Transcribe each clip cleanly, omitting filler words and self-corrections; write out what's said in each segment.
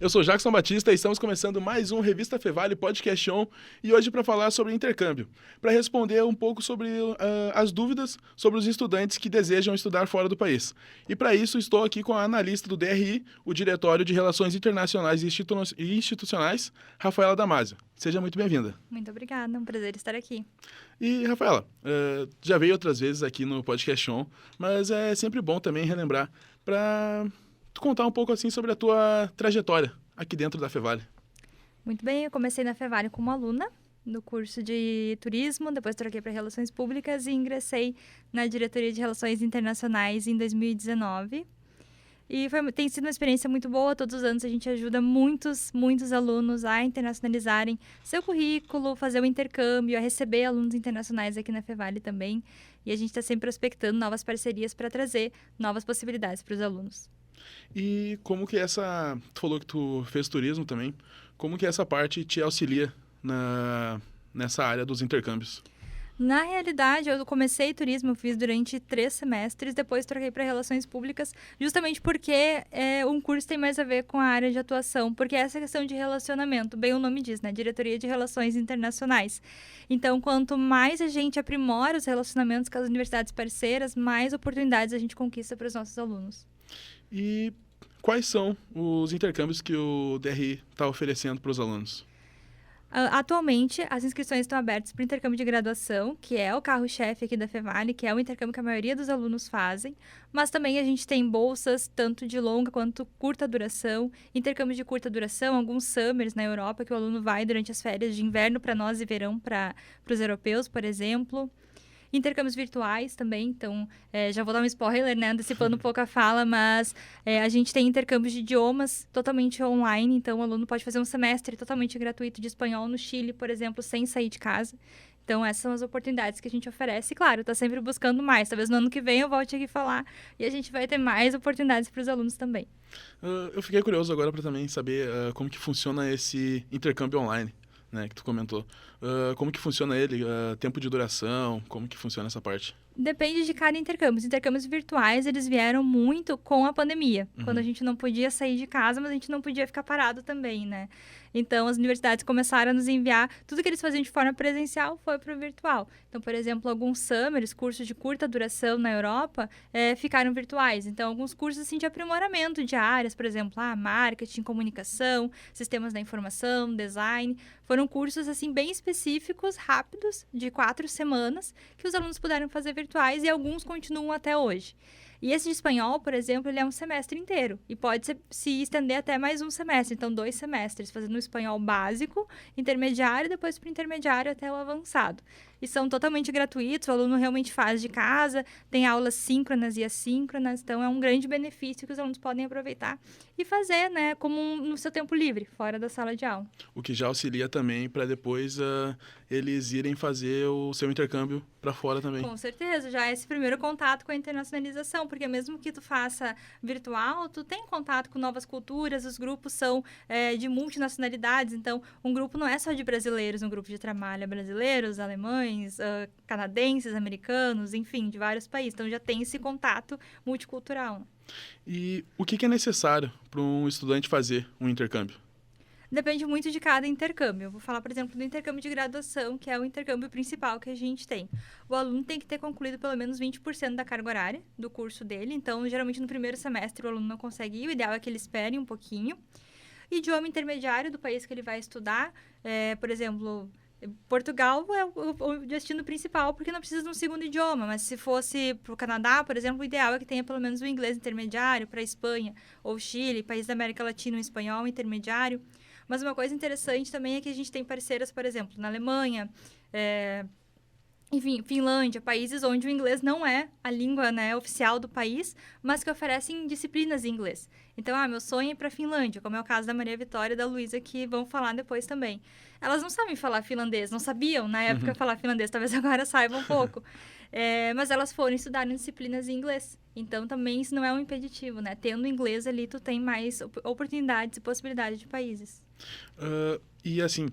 Eu sou Jackson Batista e estamos começando mais um Revista Fevale Podcast On e hoje para falar sobre intercâmbio, para responder um pouco sobre as dúvidas sobre os estudantes que desejam estudar fora do país. E para isso estou aqui com a analista do DRI, o Diretório de Relações Internacionais e Institucionais, Rafaela Damasio. Seja muito bem-vinda. Muito obrigada, é um prazer estar aqui. E, Rafaela, já veio outras vezes aqui no Podcast On, mas é sempre bom também relembrar para contar um pouco assim sobre a tua trajetória aqui dentro da Fevale. Muito bem, eu comecei na Fevale como aluna no curso de turismo, depois troquei para Relações Públicas e ingressei na Diretoria de Relações Internacionais em 2019. E tem sido uma experiência muito boa. Todos os anos a gente ajuda muitos alunos a internacionalizarem seu currículo, fazer o intercâmbio, a receber alunos internacionais aqui na Fevale também. E a gente está sempre prospectando novas parcerias para trazer novas possibilidades para os alunos. E como que tu falou que tu fez turismo também, como que essa parte te auxilia nessa área dos intercâmbios? Na realidade, eu comecei turismo, eu fiz durante 3 semestres, depois troquei para Relações Públicas, justamente porque um curso tem mais a ver com a área de atuação, porque essa questão de relacionamento, bem o nome diz, né? Diretoria de Relações Internacionais. Então, quanto mais a gente aprimora os relacionamentos com as universidades parceiras, mais oportunidades a gente conquista para os nossos alunos. E quais são os intercâmbios que o DRI está oferecendo para os alunos? Atualmente, as inscrições estão abertas para o intercâmbio de graduação, que é o carro-chefe aqui da Fevale, que é o intercâmbio que a maioria dos alunos fazem, mas também a gente tem bolsas tanto de longa quanto curta duração, intercâmbio de curta duração, alguns summers na Europa, que o aluno vai durante as férias de inverno para nós e verão para os europeus, por exemplo. Intercâmbios virtuais também, então já vou dar um spoiler, né, antecipando um pouco a fala, mas a gente tem intercâmbios de idiomas totalmente online, então o aluno pode fazer um semestre totalmente gratuito de espanhol no Chile, por exemplo, sem sair de casa. Então essas são as oportunidades que a gente oferece. E, claro, está sempre buscando mais, talvez no ano que vem eu volte aqui falar e a gente vai ter mais oportunidades para os alunos também. Eu fiquei curioso agora para também saber como que funciona esse intercâmbio online, né, que tu comentou. Como que funciona ele? Tempo de duração? Como que funciona essa parte? Depende de cada intercâmbio. Os intercâmbios virtuais, eles vieram muito com a pandemia. Quando a gente não podia sair de casa, mas a gente não podia ficar parado também, né? Então, as universidades começaram a nos enviar... Tudo que eles faziam de forma presencial foi para o virtual. Então, por exemplo, alguns summers, cursos de curta duração na Europa, ficaram virtuais. Então, alguns cursos assim, de aprimoramento de áreas, por exemplo, marketing, comunicação, sistemas da informação, design. Foram cursos assim bem específicos, rápidos, de 4 semanas, que os alunos puderam fazer virtuais e alguns continuam até hoje. E esse de espanhol, por exemplo, ele é um semestre inteiro e pode se estender até mais um semestre, então 2 semestres, fazendo o espanhol básico, intermediário e depois para o intermediário até o avançado. E são totalmente gratuitos, o aluno realmente faz de casa, tem aulas síncronas e assíncronas, então é um grande benefício que os alunos podem aproveitar e fazer, né, como no seu tempo livre, fora da sala de aula. O que já auxilia também para depois eles irem fazer o seu intercâmbio para fora também. Com certeza, já é esse primeiro contato com a internacionalização, porque mesmo que tu faça virtual, tu tem contato com novas culturas, os grupos são de multinacionalidades, então um grupo não é só de brasileiros, um grupo de trabalho é brasileiros, alemães, canadenses, americanos, enfim, de vários países, então já tem esse contato multicultural. E o que é necessário para um estudante fazer um intercâmbio? Depende muito de cada intercâmbio. Eu vou falar, por exemplo, do intercâmbio de graduação, que é o intercâmbio principal que a gente tem. O aluno tem que ter concluído pelo menos 20% da carga horária do curso dele. Então, geralmente, no primeiro semestre, o aluno não consegue ir. O ideal é que ele espere um pouquinho. Idioma intermediário do país que ele vai estudar. Por exemplo, Portugal é o destino principal, porque não precisa de um segundo idioma. Mas se fosse para o Canadá, por exemplo, o ideal é que tenha pelo menos o inglês intermediário. Para a Espanha ou Chile, país da América Latina, o espanhol intermediário. Mas uma coisa interessante também é que a gente tem parceiras, por exemplo, na Alemanha, enfim, Finlândia, países onde o inglês não é a língua, né, oficial do país, mas que oferecem disciplinas em inglês. Então, meu sonho é ir para a Finlândia, como é o caso da Maria Vitória e da Luísa, que vão falar depois também. Elas não sabem falar finlandês, não sabiam na época falar finlandês, talvez agora saibam um pouco. Mas elas foram estudar disciplinas em inglês. Então, também isso não é um impeditivo, né? Tendo inglês ali, tu tem mais oportunidades e possibilidades de países. E assim,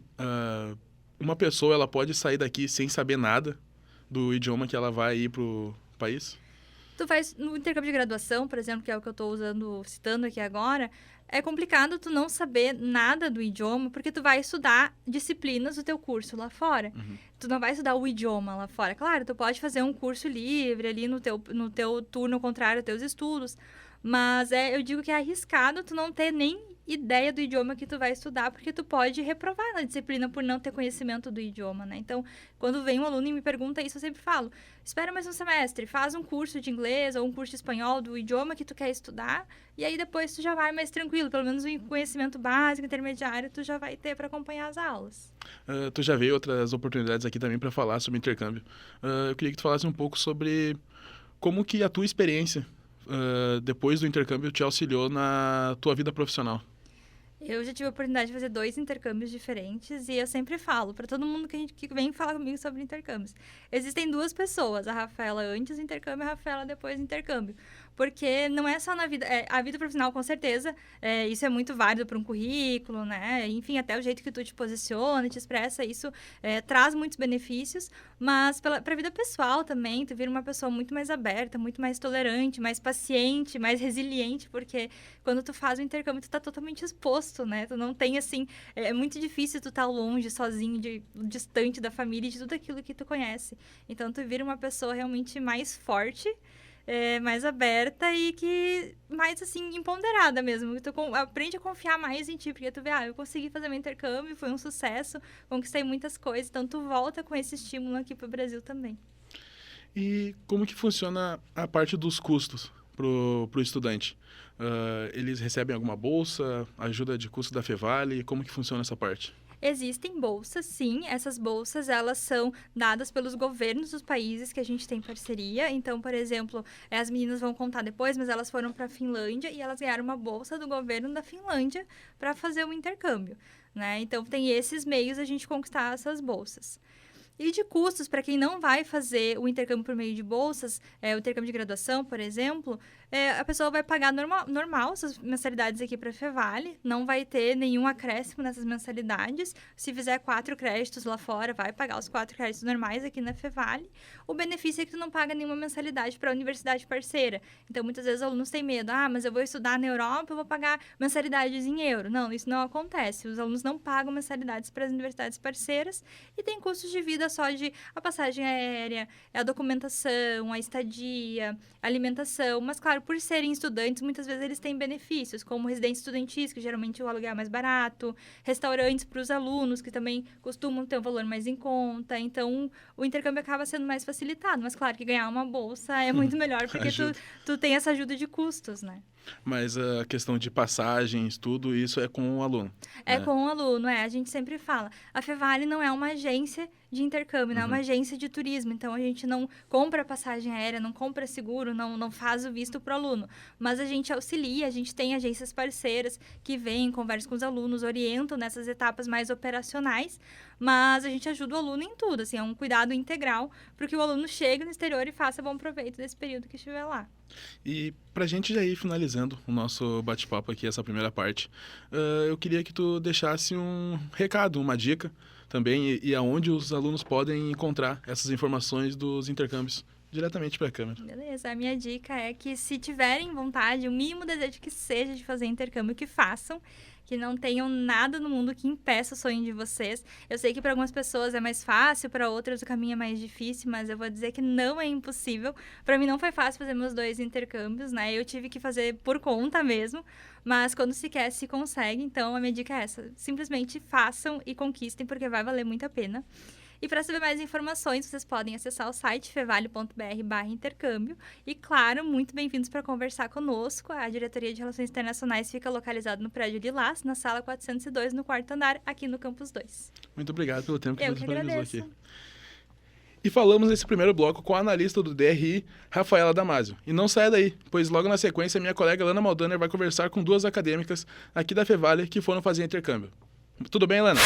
uma pessoa ela pode sair daqui sem saber nada do idioma que ela vai ir pro país? tu faz no intercâmbio de graduação, por exemplo, que é o que eu estou citando aqui agora, é complicado tu não saber nada do idioma, porque tu vai estudar disciplinas do teu curso lá fora. Tu não vai estudar o idioma lá fora. Claro, tu pode fazer um curso livre ali no teu turno contrário aos teus estudos, mas eu digo que é arriscado tu não ter nem ideia do idioma que tu vai estudar, porque tu pode reprovar na disciplina por não ter conhecimento do idioma, né? Então, quando vem um aluno e me pergunta isso, eu sempre falo, espera mais um semestre, faz um curso de inglês ou um curso de espanhol do idioma que tu quer estudar, e aí depois tu já vai mais tranquilo, pelo menos o conhecimento básico, intermediário, tu já vai ter para acompanhar as aulas. Tu já veio outras oportunidades aqui também para falar sobre intercâmbio. Eu queria que tu falasse um pouco sobre como que a tua experiência depois do intercâmbio te auxiliou na tua vida profissional. Eu já tive a oportunidade de fazer 2 intercâmbios diferentes e eu sempre falo para todo mundo que vem falar comigo sobre intercâmbios. Existem 2 pessoas, a Rafaela antes do intercâmbio e a Rafaela depois do intercâmbio. Porque não é só na vida... a vida profissional, com certeza, isso é muito válido para um currículo, né? Enfim, até o jeito que tu te posiciona, te expressa, isso traz muitos benefícios. Mas para a vida pessoal também, tu vira uma pessoa muito mais aberta, muito mais tolerante, mais paciente, mais resiliente, porque quando tu faz o intercâmbio, tu tá totalmente exposto, né? Tu não tem, assim... É muito difícil tu estar longe, sozinho, distante da família e de tudo aquilo que tu conhece. Então, tu vira uma pessoa realmente mais forte, mais aberta e que mais, assim, empoderada mesmo. Tu aprende a confiar mais em ti, porque tu vê, eu consegui fazer meu intercâmbio, foi um sucesso, conquistei muitas coisas, então tu volta com esse estímulo aqui pro Brasil também. E como que funciona a parte dos custos pro estudante? Eles recebem alguma bolsa, ajuda de custo da Fevale? Como que funciona essa parte? Existem bolsas, sim. Essas bolsas, elas são dadas pelos governos dos países que a gente tem parceria. Então, por exemplo, as meninas vão contar depois, mas elas foram para a Finlândia e elas ganharam uma bolsa do governo da Finlândia para fazer o intercâmbio, né? Então, tem esses meios a gente conquistar essas bolsas. E de custos, para quem não vai fazer o intercâmbio por meio de bolsas, o intercâmbio de graduação, por exemplo, a pessoa vai pagar normal essas mensalidades aqui para a Fevale, não vai ter nenhum acréscimo nessas mensalidades. Se fizer 4 créditos lá fora, vai pagar os 4 créditos normais aqui na Fevale. O benefício é que tu não paga nenhuma mensalidade para a universidade parceira. Então, muitas vezes, os alunos têm medo. Mas eu vou estudar na Europa, eu vou pagar mensalidades em euro. Não, isso não acontece. Os alunos não pagam mensalidades para as universidades parceiras e tem custos de vida só de a passagem aérea, a documentação, a estadia, a alimentação. Mas, claro, por serem estudantes, muitas vezes eles têm benefícios, como residência estudantis, que geralmente o aluguel é mais barato, restaurantes para os alunos, que também costumam ter um valor mais em conta. Então, o intercâmbio acaba sendo mais facilitado. Mas, claro, que ganhar uma bolsa é muito melhor, porque tu tem essa ajuda de custos, né? Mas a questão de passagens, tudo isso é com o aluno. É com o aluno, A gente sempre fala. A Fevale não é uma agência de intercâmbio, não é uma agência de turismo. Então, a gente não compra passagem aérea, não compra seguro, não faz o visto para o aluno. Mas a gente auxilia, a gente tem agências parceiras que vêm, conversam com os alunos, orientam nessas etapas mais operacionais. Mas a gente ajuda o aluno em tudo, assim, é um cuidado integral para que o aluno chegue no exterior e faça bom proveito desse período que estiver lá. E pra gente já ir finalizando o nosso bate-papo aqui, essa primeira parte, eu queria que tu deixasse um recado, uma dica também, e aonde os alunos podem encontrar essas informações dos intercâmbios diretamente para a câmera. Beleza, a minha dica é que se tiverem vontade, o mínimo desejo que seja de fazer intercâmbio, que façam, que não tenham nada no mundo que impeça o sonho de vocês. Eu sei que para algumas pessoas é mais fácil, para outras o caminho é mais difícil, mas eu vou dizer que não é impossível. Para mim não foi fácil fazer meus 2 intercâmbios, né? Eu tive que fazer por conta mesmo, mas quando se quer, se consegue. Então, a minha dica é essa. Simplesmente façam e conquistem, porque vai valer muito a pena. E para saber mais informações, vocês podem acessar o site fevale.br/intercâmbio. E, claro, muito bem-vindos para conversar conosco. A Diretoria de Relações Internacionais fica localizada no prédio Lilás, na sala 402, no 4º andar, aqui no Campus 2. Muito obrigado pelo tempo que você disponibilizou aqui. E falamos nesse primeiro bloco com a analista do DRI, Rafaela Damasio. E não saia daí, pois logo na sequência, minha colega Lana Maldaner vai conversar com 2 acadêmicas aqui da Fevale que foram fazer intercâmbio. Tudo bem, Lana?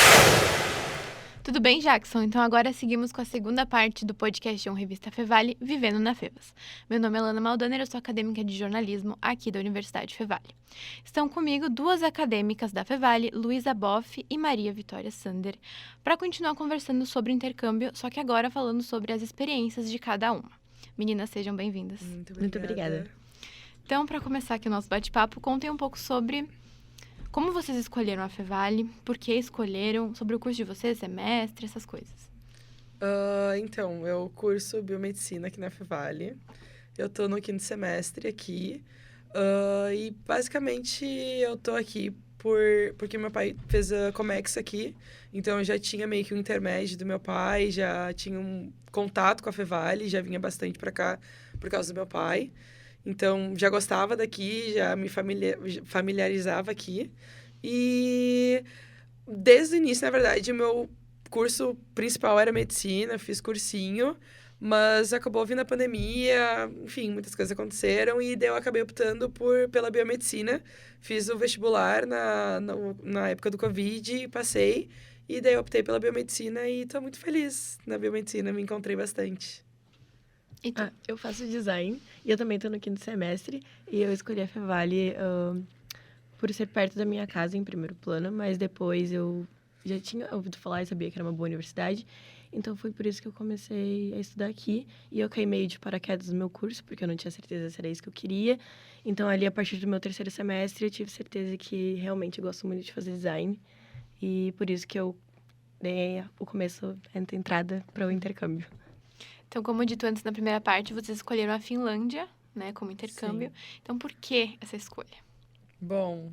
Tudo bem, Jackson? Então agora seguimos com a segunda parte do podcast Revista Fevale, Vivendo na Fevas. Meu nome é Lana Maldaner, eu sou acadêmica de jornalismo aqui da Universidade Fevale. Estão comigo 2 acadêmicas da Fevale, Luísa Boff e Maria Vitória Sander, para continuar conversando sobre o intercâmbio, só que agora falando sobre as experiências de cada uma. Meninas, sejam bem-vindas. Muito obrigada. Então, para começar aqui o nosso bate-papo, contem um pouco sobre como vocês escolheram a Fevale, por que escolheram, sobre o curso de vocês, semestre, essas coisas. Então, eu curso biomedicina aqui na Fevale. Eu tô no 5º semestre aqui. E basicamente eu tô aqui porque meu pai fez a Comex aqui. Então eu já tinha meio que um intermédio do meu pai, já tinha um contato com a Fevale, já vinha bastante pra cá por causa do meu pai. Então já gostava daqui, já me familiarizava aqui. E desde o início, na verdade, o meu curso principal era medicina, fiz cursinho. Mas acabou vindo a pandemia, enfim, muitas coisas aconteceram e daí eu acabei optando pela biomedicina. Fiz o vestibular na época do Covid e passei. E daí eu optei pela biomedicina e tô muito feliz na biomedicina, me encontrei bastante. E tu? Eu faço design e eu também tô no 5º semestre. E eu escolhi a Fevale por ser perto da minha casa em primeiro plano, mas depois eu já tinha ouvido falar e sabia que era uma boa universidade. Então, foi por isso que eu comecei a estudar aqui. E eu caí meio de paraquedas no meu curso, porque eu não tinha certeza se era isso que eu queria. Então, ali, a partir do meu 3º semestre, eu tive certeza que realmente eu gosto muito de fazer design. E por isso que eu dei o começo, a entrada para o intercâmbio. Então, como dito antes na primeira parte, vocês escolheram a Finlândia, né, como intercâmbio. Sim. Então, por que essa escolha? Bom,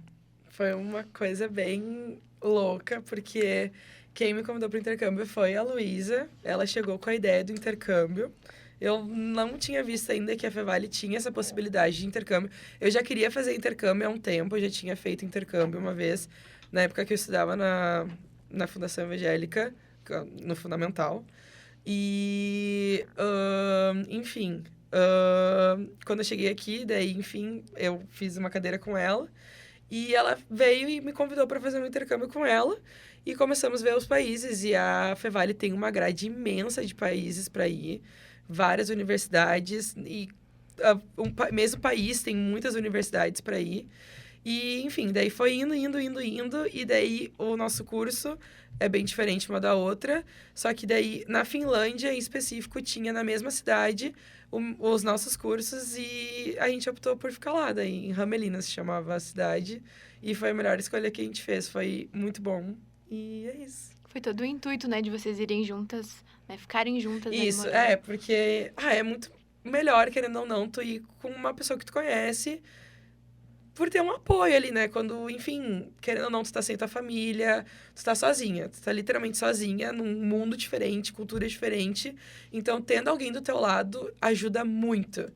foi uma coisa bem louca, porque quem me convidou para o intercâmbio foi a Luísa. Ela chegou com a ideia do intercâmbio. Eu não tinha visto ainda que a Fevale tinha essa possibilidade de intercâmbio. Eu já queria fazer intercâmbio há um tempo, eu já tinha feito intercâmbio uma vez, na época que eu estudava na Fundação Evangélica, no Fundamental. E, enfim, quando eu cheguei aqui, daí, enfim, eu fiz uma cadeira com ela. E ela veio e me convidou para fazer um intercâmbio com ela. E começamos a ver os países. E a Fevale tem uma grade imensa de países para ir. Várias universidades. E mesmo país tem muitas universidades para ir. E, enfim, daí foi indo. E daí o nosso curso é bem diferente uma da outra. Só que daí, na Finlândia, em específico, tinha na mesma cidade os nossos cursos. E a gente optou por ficar lá. Daí, em Hamelina se chamava a cidade. E foi a melhor escolha que a gente fez. Foi muito bom. E é isso. Foi todo o intuito, né, de vocês irem juntas, né, ficarem juntas. Isso, morando. porque é muito melhor, querendo ou não, tu ir com uma pessoa que tu conhece, por ter um apoio ali, né? Quando, enfim, querendo ou não, tu tá sem tua família, tu tá sozinha. Tu tá literalmente sozinha, num mundo diferente, cultura diferente. Então, tendo alguém do teu lado ajuda muito.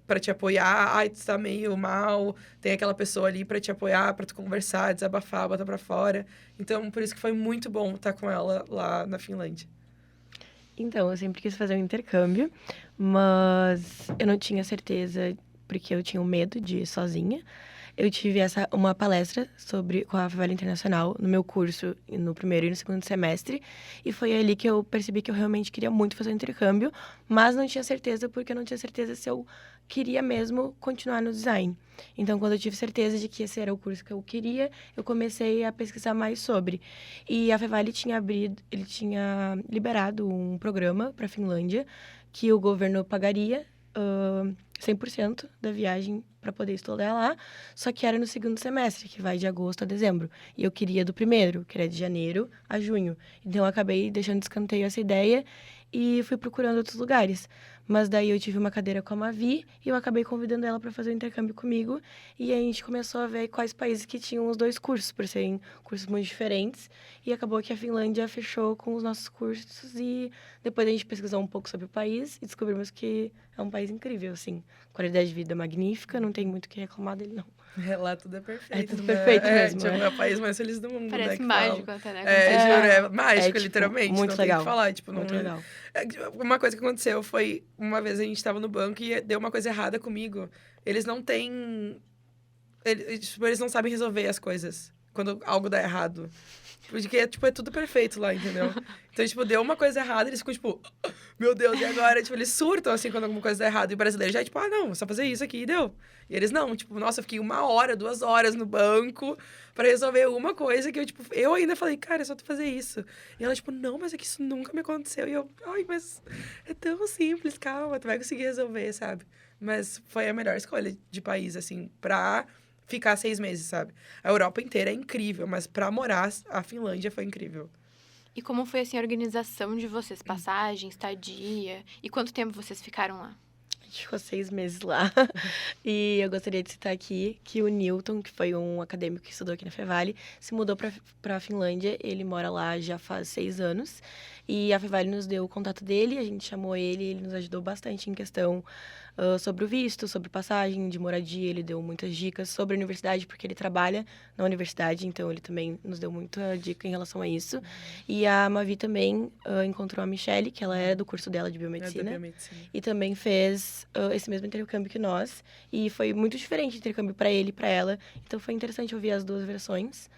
Pra te apoiar, ai, tu tá meio mal, tem aquela pessoa ali pra te apoiar, pra tu conversar, desabafar, botar pra fora. Então, por isso que foi muito bom estar com ela lá na Finlândia. Então, eu sempre quis fazer um intercâmbio, mas eu não tinha certeza, porque eu tinha um medo de ir sozinha. Eu tive uma palestra com a Fevale Internacional no meu curso, no 1º e no 2º semestre, e foi ali que eu percebi que eu realmente queria muito fazer um intercâmbio, mas não tinha certeza, porque eu não tinha certeza se eu queria mesmo continuar no design. Então, quando eu tive certeza de que esse era o curso que eu queria, eu comecei a pesquisar mais sobre. E a Fevale tinha liberado um programa para a Finlândia, que o governo pagaria 100% da viagem para poder estudar lá, só que era no 2º semestre, que vai de agosto a dezembro. E eu queria do 1º, que era de janeiro a junho. Então, eu acabei deixando de escanteio essa ideia e fui procurando outros lugares. Mas daí eu tive uma cadeira com a Mavi e eu acabei convidando ela para fazer o intercâmbio comigo. E aí a gente começou a ver quais países que tinham os 2 cursos, por serem cursos muito diferentes. E acabou que a Finlândia fechou com os nossos cursos e depois a gente pesquisou um pouco sobre o país e descobrimos que é um país incrível, assim. Qualidade de vida magnífica, não tem muito o que reclamar dele, não. Lá tudo é perfeito. É tudo perfeito mesmo. Tipo, é o país mais feliz do mundo, Parece né? Que mágico fala. até, né? Juro, é mágico, tipo, literalmente. muito não legal. Tem que falar, tipo, Muito não... legal. Uma coisa que aconteceu foi, uma vez a gente estava no banco e deu uma coisa errada comigo. Eles não têm... Eles não sabem resolver as coisas quando algo dá errado. Porque, tipo, é tudo perfeito lá, entendeu? Então, tipo, deu uma coisa errada, eles ficam, tipo, meu Deus, e agora? Tipo, eles surtam, assim, quando alguma coisa dá errado. E o brasileiro já é, tipo, não, é só fazer isso aqui e deu. E eles não, tipo, nossa, eu fiquei 1 hora, 2 horas no banco pra resolver uma coisa que eu, tipo, eu ainda falei, cara, é só tu fazer isso. E ela, tipo, não, mas é que isso nunca me aconteceu. E eu, ai, mas é tão simples, calma, tu vai conseguir resolver, sabe? Mas foi a melhor escolha de país, assim, pra ficar 6 meses, sabe? A Europa inteira é incrível, mas pra morar, a Finlândia foi incrível. E como foi, assim, a organização de vocês? Passagem, estadia? E quanto tempo vocês ficaram lá? A gente ficou 6 meses lá. E eu gostaria de citar aqui que o Newton, que foi um acadêmico que estudou aqui na Fevale, se mudou para a Finlândia. Ele mora lá já faz 6 anos. E a Fevale nos deu o contato dele, a gente chamou ele nos ajudou bastante em questão sobre o visto, sobre passagem de moradia. Ele deu muitas dicas sobre a universidade, porque ele trabalha na universidade, então ele também nos deu muita dica em relação a isso. E a Mavi também encontrou a Michelle, que ela era do curso dela de biomedicina. E também fez esse mesmo intercâmbio que nós. E foi muito diferente o intercâmbio para ele e para ela. Então foi interessante ouvir as duas versões.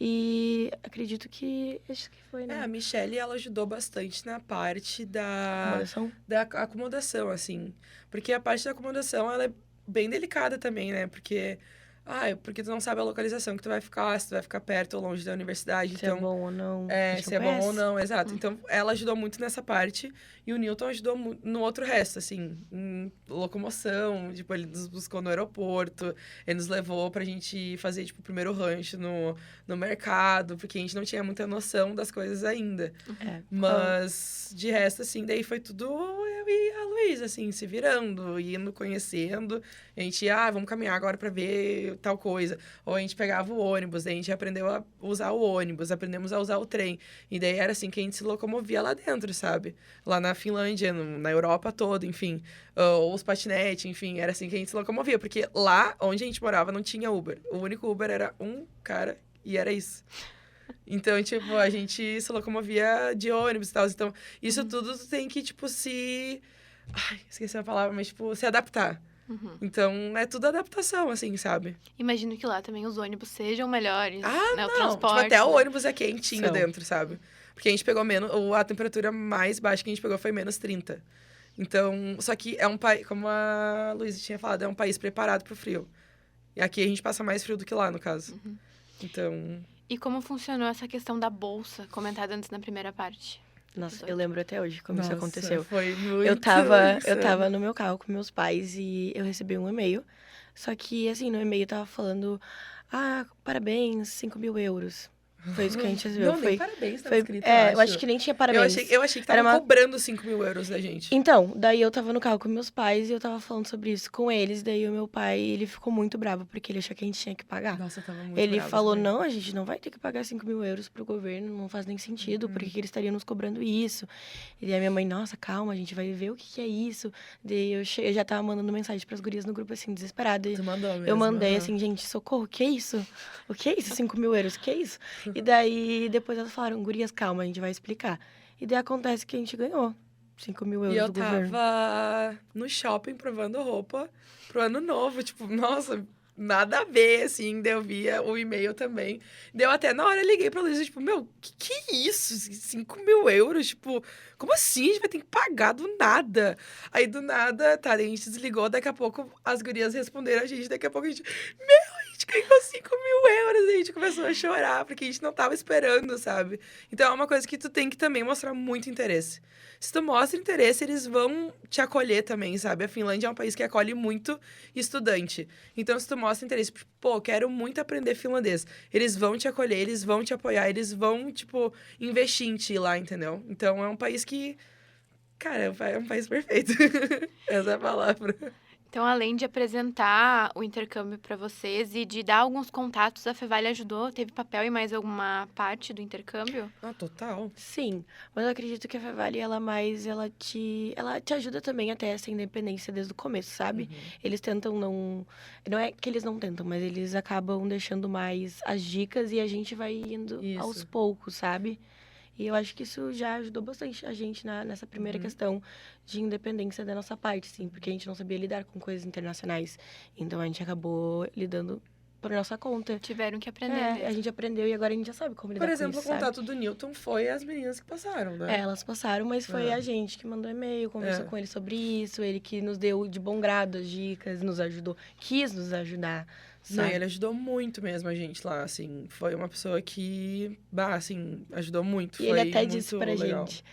E acredito que... Acho que foi, né? A Michelle, ela ajudou bastante na parte da Acomodação? da acomodação, assim. Porque a parte da acomodação, ela é bem delicada também, né? Porque tu não sabe a localização que tu vai ficar, se tu vai ficar perto ou longe da universidade. Se então, é bom ou não. A gente se não é bom ou conhece. não, exato. Então, ela ajudou muito nessa parte. E o Newton ajudou no outro resto, assim, em locomoção. Tipo, ele nos buscou no aeroporto. Ele nos levou pra gente fazer, tipo, o primeiro rancho no mercado. Porque a gente não tinha muita noção das coisas ainda. É. Mas, de resto, assim, daí foi tudo eu e a Luísa, assim, se virando, indo, conhecendo. A gente ia, vamos caminhar agora pra ver tal coisa. Ou a gente pegava o ônibus, daí a gente aprendeu a usar o ônibus, aprendemos a usar o trem. E daí era assim que a gente se locomovia lá dentro, sabe? Lá na Finlândia, na Europa toda, enfim. Ou os patinetes, enfim, era assim que a gente se locomovia. Porque lá onde a gente morava não tinha Uber. O único Uber era um cara e era isso. Então, tipo, a gente se locomovia de ônibus e tal. Então, isso tudo tu tem que, tipo, esqueci a palavra, mas, tipo, se adaptar. Então, é tudo adaptação, assim, sabe? Imagino que lá também os ônibus sejam melhores, né? O Não. transporte. Tipo, até o né? ônibus é quentinho São. dentro, sabe? Porque a gente pegou a temperatura mais baixa que a gente pegou foi menos 30. Então, só que é um país, como a Luísa tinha falado, é um país preparado pro frio. E aqui a gente passa mais frio do que lá, no caso. Então... E como funcionou essa questão da bolsa, comentada antes na primeira parte? Nossa, eu lembro até hoje como isso Nossa, aconteceu. Foi muito Eu tava insano. no meu carro com meus pais e eu recebi um e-mail. Só que, assim, no e-mail tava falando... parabéns, 5.000 euros. Foi isso que a gente recebeu. Não, foi, nem parabéns tava foi, escrito, eu acho que nem tinha parabéns. Eu achei que Era tava uma- cobrando 5.000 euros da gente. Então, daí eu tava no carro com meus pais e eu tava falando sobre isso com eles. Daí o meu pai, ele ficou muito bravo, porque ele achou que a gente tinha que pagar. Nossa, eu tava muito Ele brava falou, também. não, a gente não vai ter que pagar 5.000 euros pro governo, não faz nem sentido, por que eles estariam nos cobrando isso? E daí a minha mãe, nossa, calma, a gente vai ver o que é isso. Daí eu já tava mandando mensagem pras gurias no grupo, assim, desesperada. Tu mandou mesmo. Eu mandei, aham. assim, gente, socorro, o que é isso? O que é isso? 5.000 euros, o que é isso? E daí, depois elas falaram, gurias, calma, a gente vai explicar. E daí acontece que a gente ganhou 5.000 euros E eu do governo. tava no shopping provando roupa pro ano novo. Tipo, nossa, nada a ver, assim. Daí eu via o e-mail também. Deu até na hora, eu liguei pra Luísa, tipo, meu, que é isso? 5.000 euros? Tipo, como assim? A gente vai ter que pagar do nada. Aí do nada, tá, daí a gente desligou. Daqui a pouco as gurias responderam a gente. Daqui a pouco a gente, a gente ganhou 5.000 euros. E a gente começou a chorar, porque a gente não tava esperando, sabe? Então é uma coisa que tu tem que também mostrar muito interesse. Se tu mostra interesse, eles vão te acolher também, sabe? A Finlândia é um país que acolhe muito estudante. Então, se tu mostra interesse, tipo, pô, quero muito aprender finlandês. Eles vão te acolher, eles vão te apoiar, eles vão, tipo, investir em ti lá, entendeu? Então, é um país que... Cara, é um país perfeito. Essa é a palavra. Então, além de apresentar o intercâmbio para vocês e de dar alguns contatos, a Fevale ajudou? Teve papel em mais alguma parte do intercâmbio? Ah, total. Sim, mas eu acredito que a Fevale, ela te ajuda também a ter essa independência desde o começo, sabe? Eles tentam não é que eles não tentam, mas eles acabam deixando mais as dicas e a gente vai indo Isso. aos poucos, sabe? E eu acho que isso já ajudou bastante a gente nessa primeira questão de independência da nossa parte, sim, porque a gente não sabia lidar com coisas internacionais. Então a gente acabou lidando por nossa conta. Tiveram que aprender A mesmo. gente aprendeu e agora a gente já sabe como lidar Por exemplo, com isso, o contato do Newton foi as meninas que passaram, né? elas passaram, mas foi a gente que mandou e-mail, conversou com ele sobre isso, ele que nos deu de bom grado as dicas, nos ajudou, quis nos ajudar, Não, sabe? ele ajudou muito mesmo a gente lá, assim. Foi uma pessoa que, assim, ajudou muito. E Foi ele até muito disse pra legal. gente,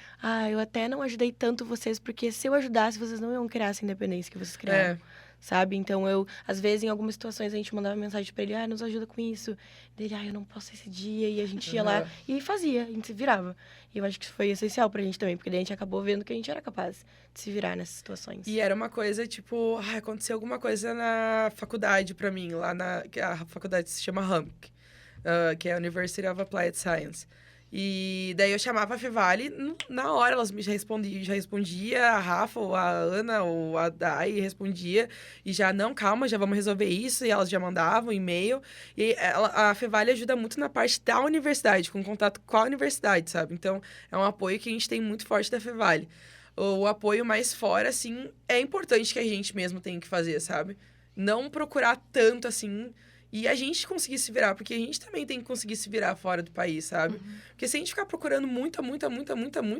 eu até não ajudei tanto vocês, porque se eu ajudasse, vocês não iam criar essa independência que vocês criaram. Sabe? Então, às vezes, em algumas situações, a gente mandava mensagem pra ele, nos ajuda com isso. Dele, eu não posso esse dia. E a gente ia lá e fazia, a gente se virava. E eu acho que isso foi essencial pra gente também, porque daí a gente acabou vendo que a gente era capaz de se virar nessas situações. E era uma coisa, tipo, aconteceu alguma coisa na faculdade pra mim, que a faculdade se chama HUMC, que é a University of Applied Science. E daí eu chamava a Fevale, na hora elas me já respondia, a Rafa, ou a Ana, ou a Dai respondia, e já, não, calma, já vamos resolver isso, e elas já mandavam e-mail. E a Fevale ajuda muito na parte da universidade, com contato com a universidade, sabe? Então, é um apoio que a gente tem muito forte da Fevale. O apoio mais fora, assim, é importante que a gente mesmo tem que fazer, sabe? Não procurar tanto, assim, e a gente conseguir se virar, porque a gente também tem que conseguir se virar fora do país, sabe? Porque se a gente ficar procurando muita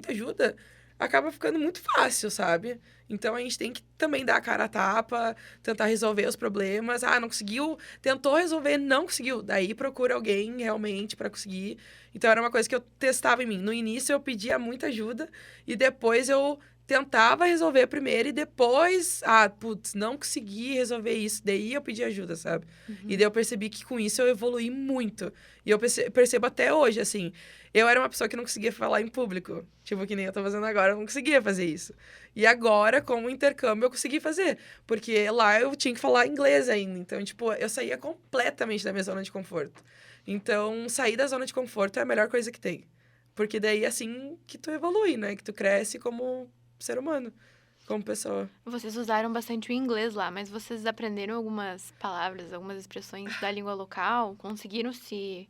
ajuda, acaba ficando muito fácil, sabe? Então a gente tem que também dar a cara a tapa, tentar resolver os problemas. Não conseguiu, tentou resolver, não conseguiu. Daí procura alguém realmente pra conseguir. Então era uma coisa que eu testava em mim. No início eu pedia muita ajuda e depois eu tentava resolver primeiro e depois, não consegui resolver isso. Daí eu pedi ajuda, sabe? E daí eu percebi que com isso eu evoluí muito. E eu percebo até hoje, assim, eu era uma pessoa que não conseguia falar em público. Tipo, que nem eu tô fazendo agora, eu não conseguia fazer isso. E agora, com o intercâmbio, eu consegui fazer. Porque lá eu tinha que falar inglês ainda. Então, tipo, eu saía completamente da minha zona de conforto. Então, sair da zona de conforto é a melhor coisa que tem. Porque daí, assim, que tu evolui, né? Que tu cresce como ser humano, como pessoa. Vocês usaram bastante o inglês lá, mas vocês aprenderam algumas palavras, algumas expressões da língua local? Conseguiram se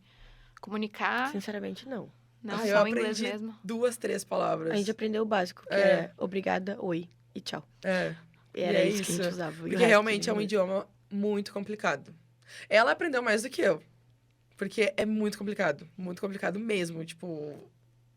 comunicar? Sinceramente, não. Não, eu só o inglês aprendi mesmo? 2, 3 palavras. A gente aprendeu o básico, que é obrigada, oi e tchau. E era é isso que a gente isso. usava. E o Porque resto realmente é um inglês. idioma muito complicado. Ela aprendeu mais do que eu. Porque é muito complicado mesmo. Tipo,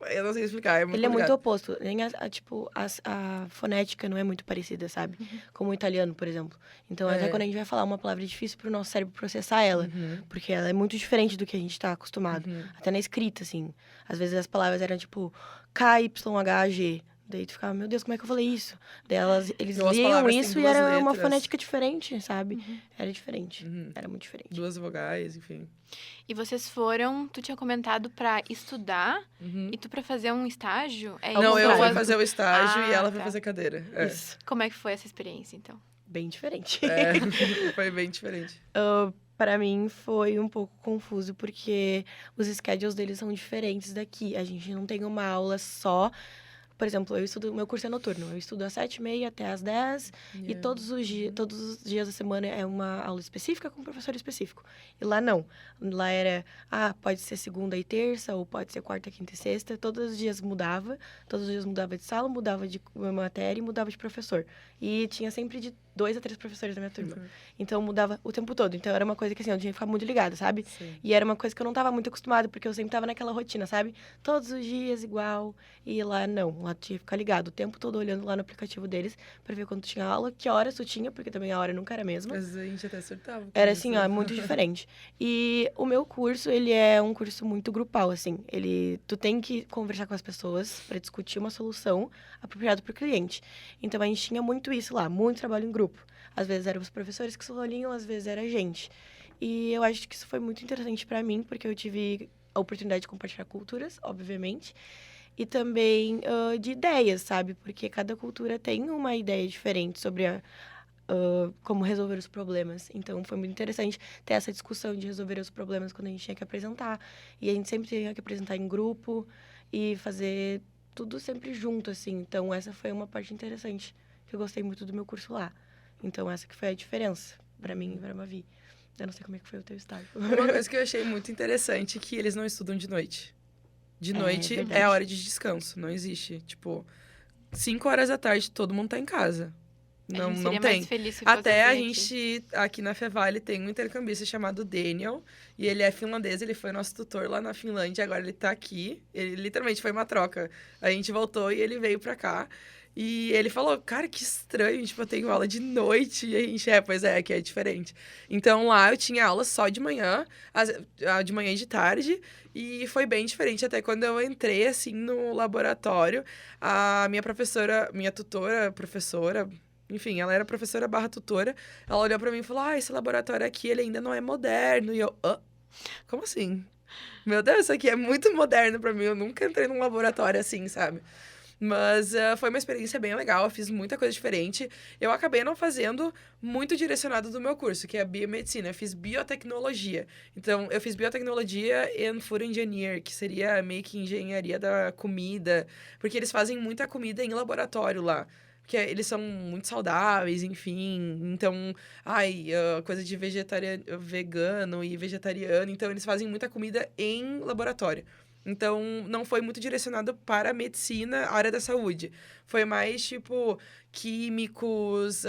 eu não sei explicar, é muito Ele é muito complicado. oposto. Nem a fonética não é muito parecida, sabe? Como o italiano, por exemplo. Então, até quando a gente vai falar uma palavra difícil pro nosso cérebro processar ela. Porque ela é muito diferente do que a gente tá acostumado. Até na escrita, assim. Às vezes as palavras eram tipo KYHG. Daí tu ficava, meu Deus, como é que eu falei isso? Daí eles Duas liam palavras têm isso e duas era uma letras. fonética diferente, sabe? Era diferente. Era muito diferente. 2 vogais, enfim. E vocês foram, tu tinha comentado pra estudar e tu pra fazer um estágio? É Não, isso? eu fui contrário. fazer o estágio e ela foi tá. fazer cadeira. Isso. Como é que foi essa experiência, então? Bem diferente. Foi bem diferente. Para mim foi um pouco confuso, porque os schedules deles são diferentes daqui. A gente não tem uma aula só. Por exemplo, meu curso é noturno. Eu estudo às 7h30 até às 10 e todos os dias da semana é uma aula específica com um professor específico. E lá não. Lá era, pode ser segunda e terça, ou pode ser quarta, quinta e sexta. Todos os dias mudava. Todos os dias mudava de sala, mudava de matéria e mudava de professor. E tinha sempre de 2 a 3 professores na minha turma. Então, mudava o tempo todo. Então, era uma coisa que, assim, eu tinha que ficar muito ligada, sabe? Sim. E era uma coisa que eu não tava muito acostumada, porque eu sempre tava naquela rotina, sabe? Todos os dias igual. E lá, não. Lá tinha que ficar ligado o tempo todo, olhando lá no aplicativo deles, pra ver quando tinha aula, que horas tu tinha, porque também a hora nunca era a mesma. Mas a gente até acertava. com Era isso. assim, muito diferente. E o meu curso, ele é um curso muito grupal, assim. Tu tem que conversar com as pessoas para discutir uma solução apropriada para o cliente. Então, a gente tinha muito isso lá, muito trabalho em grupo. Às vezes eram os professores que escolhiam, às vezes era a gente. E eu acho que isso foi muito interessante para mim, porque eu tive a oportunidade de compartilhar culturas, obviamente. E também de ideias, sabe? Porque cada cultura tem uma ideia diferente sobre como resolver os problemas. Então, foi muito interessante ter essa discussão de resolver os problemas quando a gente tinha que apresentar. E a gente sempre tinha que apresentar em grupo e fazer tudo sempre junto, assim. Então, essa foi uma parte interessante, que eu gostei muito do meu curso lá. Então, essa que foi a diferença para mim e para a Mavi. Eu não sei como é que foi o teu estágio. Uma coisa que eu achei muito interessante é que eles não estudam de noite. De noite verdade. é a hora de descanso, não existe. Tipo, 5 horas da tarde todo mundo tá em casa. Não, gente não seria tem. mais feliz se fosse Até a assim aqui. gente, aqui na Fevale, tem um intercambista chamado Daniel, e ele é finlandês, ele foi nosso tutor lá na Finlândia, agora ele tá aqui. Ele literalmente foi uma troca. A gente voltou e ele veio pra cá. E ele falou, cara, que estranho, tipo, eu tenho aula de noite. E a gente, pois é, que é diferente. Então lá eu tinha aula só de manhã, de manhã e de tarde, e foi bem diferente. Até quando eu entrei, assim, no laboratório, a minha professora, minha tutora, professora, enfim, ela era professora barra tutora, ela olhou pra mim e falou, esse laboratório aqui, ele ainda não é moderno. E eu, como assim? Meu Deus, isso aqui é muito moderno pra mim, eu nunca entrei num laboratório assim, sabe? Mas foi uma experiência bem legal, eu fiz muita coisa diferente. Eu acabei não fazendo muito direcionado do meu curso, que é a biomedicina. Eu fiz biotecnologia. Então, eu fiz biotecnologia and food engineer, que seria meio que engenharia da comida. Porque eles fazem muita comida em laboratório lá. Porque eles são muito saudáveis, enfim. Então, coisa de vegano e vegetariano. Então, eles fazem muita comida em laboratório. Então, não foi muito direcionado para a medicina, a área da saúde. Foi mais, tipo, químicos,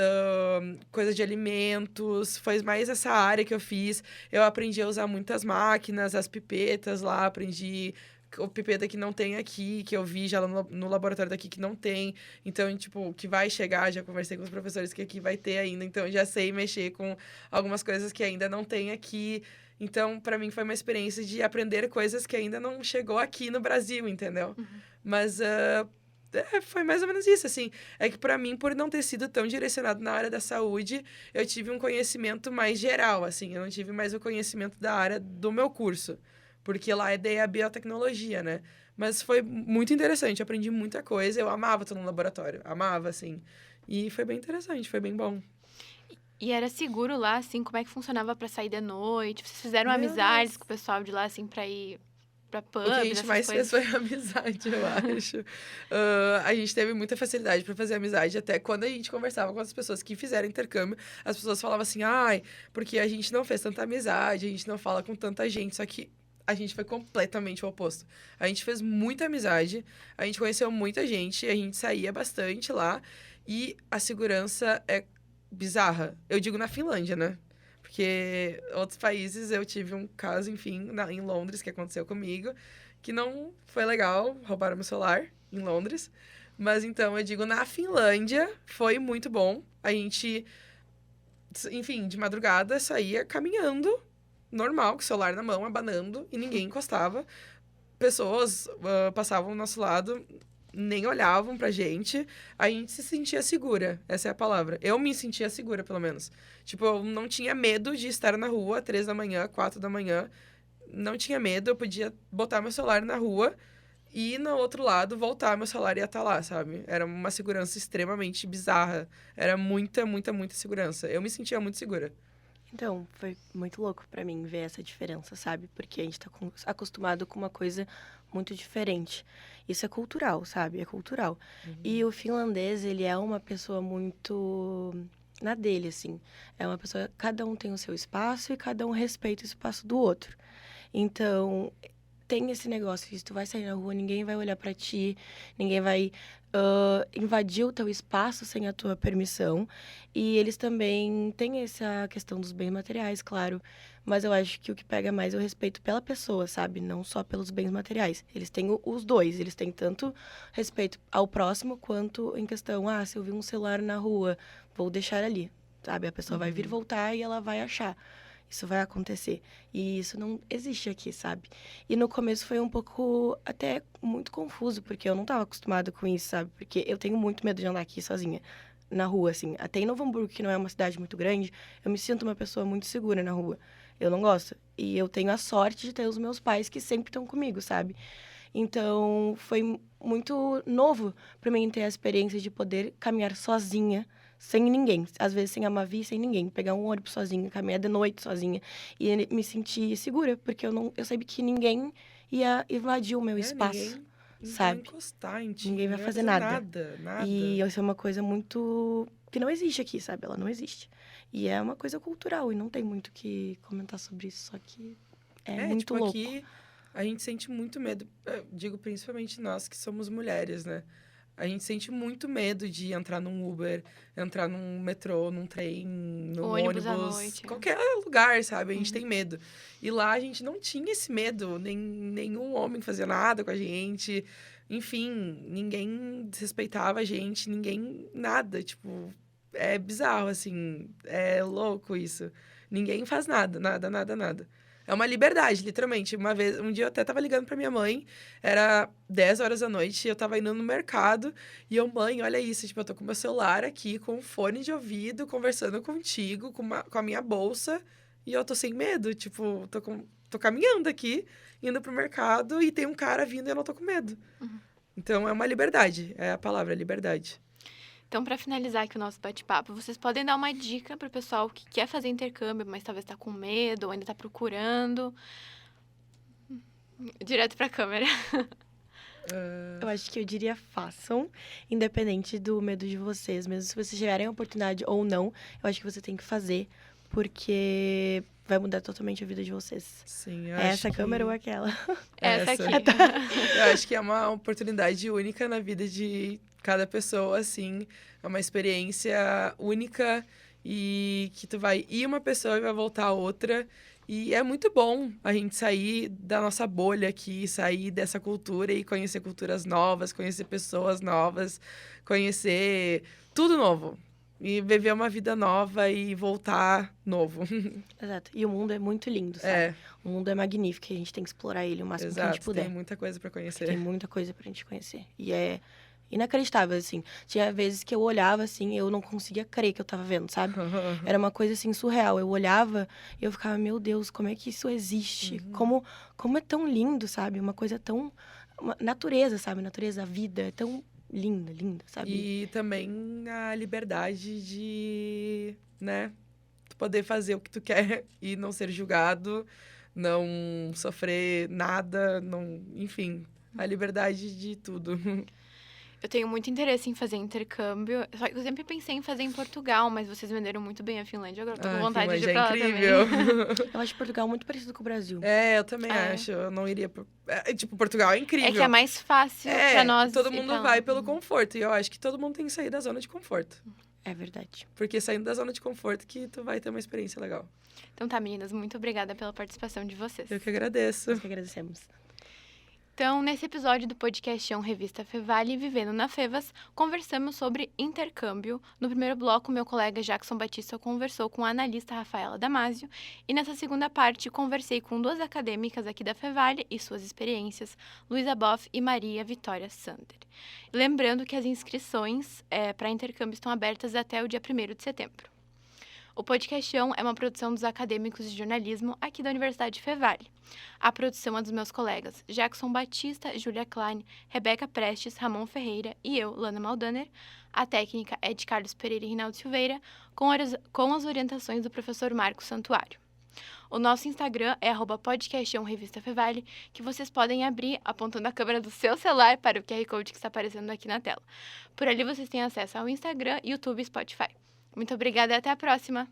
coisa de alimentos. Foi mais essa área que eu fiz. Eu aprendi a usar muitas máquinas, as pipetas lá, aprendi o pipeta que não tem aqui, que eu vi já no laboratório daqui que não tem. Então, tipo, que vai chegar, já conversei com os professores que aqui vai ter ainda. Então, eu já sei mexer com algumas coisas que ainda não tem aqui. Então, para mim, foi uma experiência de aprender coisas que ainda não chegou aqui no Brasil, entendeu? Mas foi mais ou menos isso, assim. É que para mim, por não ter sido tão direcionado na área da saúde, eu tive um conhecimento mais geral, assim. Eu não tive mais o conhecimento da área do meu curso. Porque lá é a biotecnologia, né? Mas foi muito interessante, eu aprendi muita coisa. Eu amava estar no laboratório, amava, assim. E foi bem interessante, foi bem bom. E era seguro lá, assim, como é que funcionava pra sair de noite? Vocês fizeram amizades com o pessoal de lá, assim, pra ir pra pub, O que a gente essas mais coisas? fez foi amizade, eu acho. A gente teve muita facilidade pra fazer amizade. Até quando a gente conversava com as pessoas que fizeram intercâmbio, as pessoas falavam assim, porque a gente não fez tanta amizade, a gente não fala com tanta gente. Só que a gente foi completamente o oposto. A gente fez muita amizade, a gente conheceu muita gente, a gente saía bastante lá. E a segurança é bizarra. Eu digo na Finlândia, né? Porque outros países eu tive um caso, enfim, em Londres, que aconteceu comigo, que não foi legal, roubaram meu celular em Londres. Mas então, eu digo, na Finlândia foi muito bom. A gente, enfim, de madrugada saía caminhando, normal, com o celular na mão, abanando, e ninguém encostava. Pessoas passavam ao nosso lado, nem olhavam pra gente, a gente se sentia segura, essa é a palavra. Eu me sentia segura, pelo menos. Tipo, eu não tinha medo de estar na rua 3 da manhã, 4 da manhã. Não tinha medo, eu podia botar meu celular na rua e no outro lado voltar, meu celular ia estar lá, sabe? Era uma segurança extremamente bizarra. Era muita, muita, muita segurança. Eu me sentia muito segura. Então, foi muito louco pra mim ver essa diferença, sabe? Porque a gente tá acostumado com uma coisa muito diferente. Isso é cultural, sabe? É cultural. E o finlandês, ele é uma pessoa muito na dele, assim. É uma pessoa, cada um tem o seu espaço e cada um respeita o espaço do outro. Então, tem esse negócio que se tu vai sair na rua, ninguém vai olhar pra ti, ninguém vai invadir o teu espaço sem a tua permissão. E eles também têm essa questão dos bens materiais, claro. Mas eu acho que o que pega mais é o respeito pela pessoa, sabe? Não só pelos bens materiais. Eles têm os dois. Eles têm tanto respeito ao próximo, quanto em questão, se eu vi um celular na rua, vou deixar ali, sabe? A pessoa vai vir voltar e ela vai achar. Isso vai acontecer. E isso não existe aqui, sabe? E no começo foi um pouco, até muito confuso, porque eu não estava acostumada com isso, sabe? Porque eu tenho muito medo de andar aqui sozinha, na rua, assim. Até em Novo Hamburgo, que não é uma cidade muito grande, eu me sinto uma pessoa muito segura na rua. Eu não gosto. E eu tenho a sorte de ter os meus pais que sempre estão comigo, sabe? Então, foi muito novo para mim ter a experiência de poder caminhar sozinha, sem ninguém, às vezes sem a Mavi, sem ninguém, pegar um ônibus sozinha, caminhar de noite sozinha e me sentir segura, porque eu sabia que ninguém ia invadir o meu espaço, ninguém sabe? vai encostar em ti, Ninguém vai fazer nada. Nada. E isso é uma coisa muito que não existe aqui, sabe? Ela não existe. E é uma coisa cultural e não tem muito o que comentar sobre isso, só que é muito tipo, louco. Aqui a gente sente muito medo, eu digo principalmente nós que somos mulheres, né? A gente sente muito medo de entrar num Uber, entrar num metrô, num trem, num Ônibus à ônibus, noite. qualquer lugar, sabe? A gente tem medo. E lá a gente não tinha esse medo, nenhum homem fazia nada com a gente. Enfim, ninguém desrespeitava a gente, ninguém nada, tipo, é bizarro assim, é louco isso. Ninguém faz nada, nada. É uma liberdade, literalmente. Um dia eu até tava ligando pra minha mãe, era 10 horas da noite, eu tava indo no mercado, e eu, mãe, olha isso, tipo, eu tô com meu celular aqui, com um fone de ouvido, conversando contigo, com a minha bolsa, e eu tô sem medo, tipo, tô caminhando aqui, indo pro mercado, e tem um cara vindo e eu não tô com medo. Então, é uma liberdade, é a palavra, liberdade. Então, para finalizar aqui o nosso bate-papo, vocês podem dar uma dica para o pessoal que quer fazer intercâmbio, mas talvez está com medo ou ainda está procurando. Direto para a câmera. Eu acho que eu diria façam, independente do medo de vocês. Mesmo se vocês tiverem a oportunidade ou não, eu acho que você tem que fazer, porque vai mudar totalmente a vida de vocês. Sim, eu É acho essa câmera ou que... aquela? Essa Essa. aqui. Eu acho que é uma oportunidade única na vida de cada pessoa, assim. É uma experiência única e que tu vai ir uma pessoa e vai voltar outra. E é muito bom a gente sair da nossa bolha aqui, sair dessa cultura e conhecer culturas novas, conhecer pessoas novas, conhecer tudo novo. E viver uma vida nova e voltar novo. Exato. E o mundo é muito lindo, sabe? É, O mundo é magnífico e a gente tem que explorar ele o máximo que a gente exato. puder. Tem muita coisa pra conhecer. Tem muita coisa pra gente conhecer. E é inacreditável, assim. Tinha vezes que eu olhava, assim, eu não conseguia crer que eu tava vendo, sabe? Era uma coisa, assim, surreal. Eu olhava e eu ficava, meu Deus, como é que isso existe? Como é tão lindo, sabe? Uma coisa tão... natureza, sabe? Natureza, a vida é tão linda, sabe? E também a liberdade de, né, tu poder fazer o que tu quer e não ser julgado, não sofrer nada, não, enfim, a liberdade de tudo. Eu tenho muito interesse em fazer intercâmbio. Só que eu sempre pensei em fazer em Portugal, mas vocês venderam muito bem a Finlândia. Agora eu tô com vontade de ir pra lá incrível. também. Eu acho Portugal muito parecido com o Brasil. É, eu também É. acho. Eu não iria. Tipo, Portugal é incrível. É que é mais fácil pra nós todo ir mundo pra lá. vai pelo conforto. E eu acho que todo mundo tem que sair da zona de conforto. É verdade. Porque saindo da zona de conforto que tu vai ter uma experiência legal. Então tá, meninas, muito obrigada pela participação de vocês. Eu que agradeço. Nós que agradecemos. Então, nesse episódio do podcast Revista Fevale Vivendo na Fevas, conversamos sobre intercâmbio. No primeiro bloco, meu colega Jackson Batista conversou com a analista Rafaela Damasio. E nessa segunda parte, conversei com duas acadêmicas aqui da Fevale e suas experiências, Luísa Boff e Maria Vitória Sander. Lembrando que as inscrições para intercâmbio estão abertas até o dia 1º de setembro. O Podcastão é uma produção dos acadêmicos de jornalismo aqui da Universidade Fevale. A produção é dos meus colegas Jackson Batista, Júlia Klein, Rebeca Prestes, Ramon Ferreira e eu, Lana Maldaner. A técnica é de Carlos Pereira e Rinaldo Silveira, com as orientações do professor Marcos Santuário. O nosso Instagram é @podcastãorevistafevale, que vocês podem abrir apontando a câmera do seu celular para o QR Code que está aparecendo aqui na tela. Por ali vocês têm acesso ao Instagram, YouTube e Spotify. Muito obrigada e até a próxima!